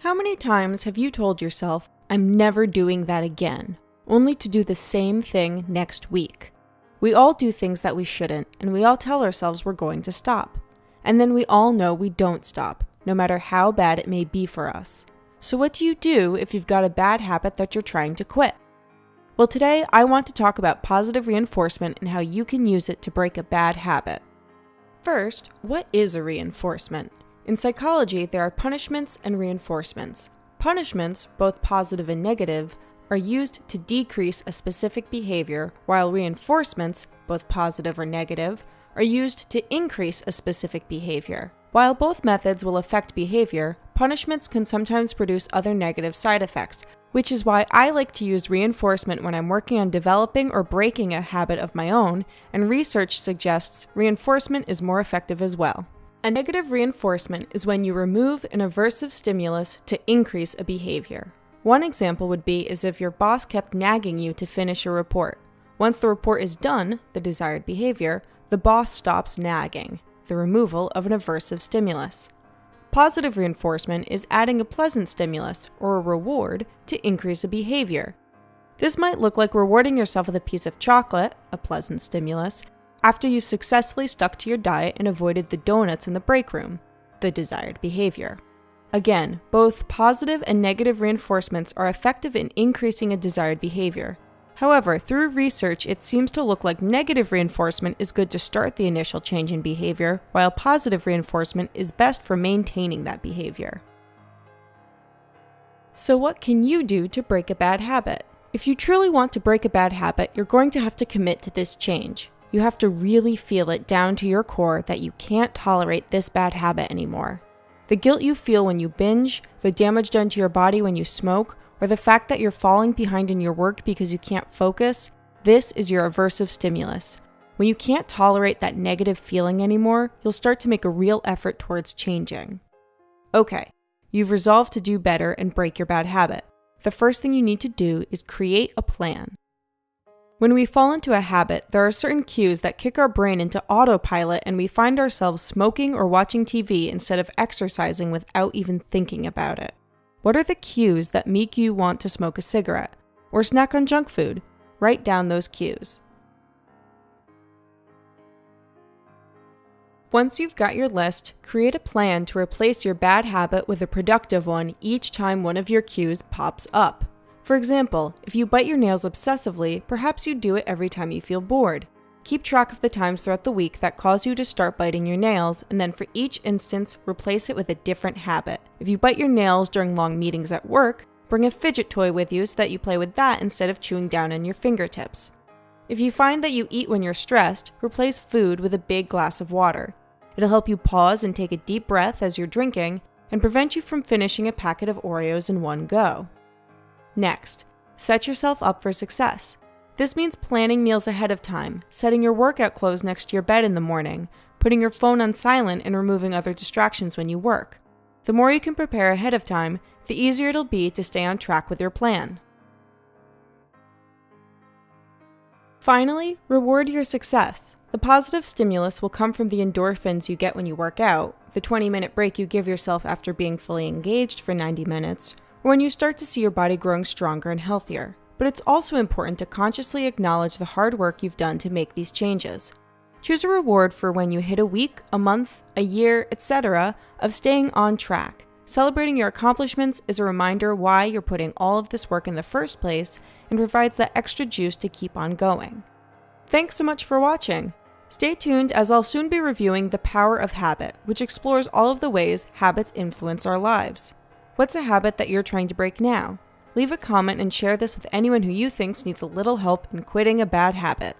How many times have you told yourself, "I'm never doing that again," only to do the same thing next week? We all do things that we shouldn't, and we all tell ourselves we're going to stop. And then we all know we don't stop, no matter how bad it may be for us. So what do you do if you've got a bad habit that you're trying to quit? Well, today I want to talk about positive reinforcement and how you can use it to break a bad habit. First, what is a reinforcement? In psychology, there are punishments and reinforcements. Punishments, both positive and negative, are used to decrease a specific behavior, while reinforcements, both positive or negative, are used to increase a specific behavior. While both methods will affect behavior, punishments can sometimes produce other negative side effects, which is why I like to use reinforcement when I'm working on developing or breaking a habit of my own, and research suggests reinforcement is more effective as well. A negative reinforcement is when you remove an aversive stimulus to increase a behavior. One example would be as if your boss kept nagging you to finish a report. Once the report is done, the desired behavior, the boss stops nagging, the removal of an aversive stimulus. Positive reinforcement is adding a pleasant stimulus, or a reward, to increase a behavior. This might look like rewarding yourself with a piece of chocolate, a pleasant stimulus, after you've successfully stuck to your diet and avoided the donuts in the break room, the desired behavior. Again, both positive and negative reinforcements are effective in increasing a desired behavior. However, through research, it seems to look like negative reinforcement is good to start the initial change in behavior, while positive reinforcement is best for maintaining that behavior. So what can you do to break a bad habit? If you truly want to break a bad habit, you're going to have to commit to this change. You have to really feel it down to your core that you can't tolerate this bad habit anymore. The guilt you feel when you binge, the damage done to your body when you smoke, or the fact that you're falling behind in your work because you can't focus, this is your aversive stimulus. When you can't tolerate that negative feeling anymore, you'll start to make a real effort towards changing. Okay, you've resolved to do better and break your bad habit. The first thing you need to do is create a plan. When we fall into a habit, there are certain cues that kick our brain into autopilot and we find ourselves smoking or watching TV instead of exercising without even thinking about it. What are the cues that make you want to smoke a cigarette or snack on junk food? Write down those cues. Once you've got your list, create a plan to replace your bad habit with a productive one each time one of your cues pops up. For example, if you bite your nails obsessively, perhaps you do it every time you feel bored. Keep track of the times throughout the week that cause you to start biting your nails, and then for each instance, replace it with a different habit. If you bite your nails during long meetings at work, bring a fidget toy with you so that you play with that instead of chewing down on your fingertips. If you find that you eat when you're stressed, replace food with a big glass of water. It'll help you pause and take a deep breath as you're drinking, and prevent you from finishing a packet of Oreos in one go. Next, set yourself up for success. This means planning meals ahead of time, setting your workout clothes next to your bed in the morning, putting your phone on silent and removing other distractions when you work. The more you can prepare ahead of time, the easier it'll be to stay on track with your plan. Finally, reward your success. The positive stimulus will come from the endorphins you get when you work out, the 20-minute break you give yourself after being fully engaged for 90 minutes, or when you start to see your body growing stronger and healthier. But it's also important to consciously acknowledge the hard work you've done to make these changes. Choose a reward for when you hit a week, a month, a year, etc. of staying on track. Celebrating your accomplishments is a reminder why you're putting all of this work in the first place and provides that extra juice to keep on going. Thanks so much for watching. Stay tuned as I'll soon be reviewing The Power of Habit, which explores all of the ways habits influence our lives. What's a habit that you're trying to break now? Leave a comment and share this with anyone who you think needs a little help in quitting a bad habit.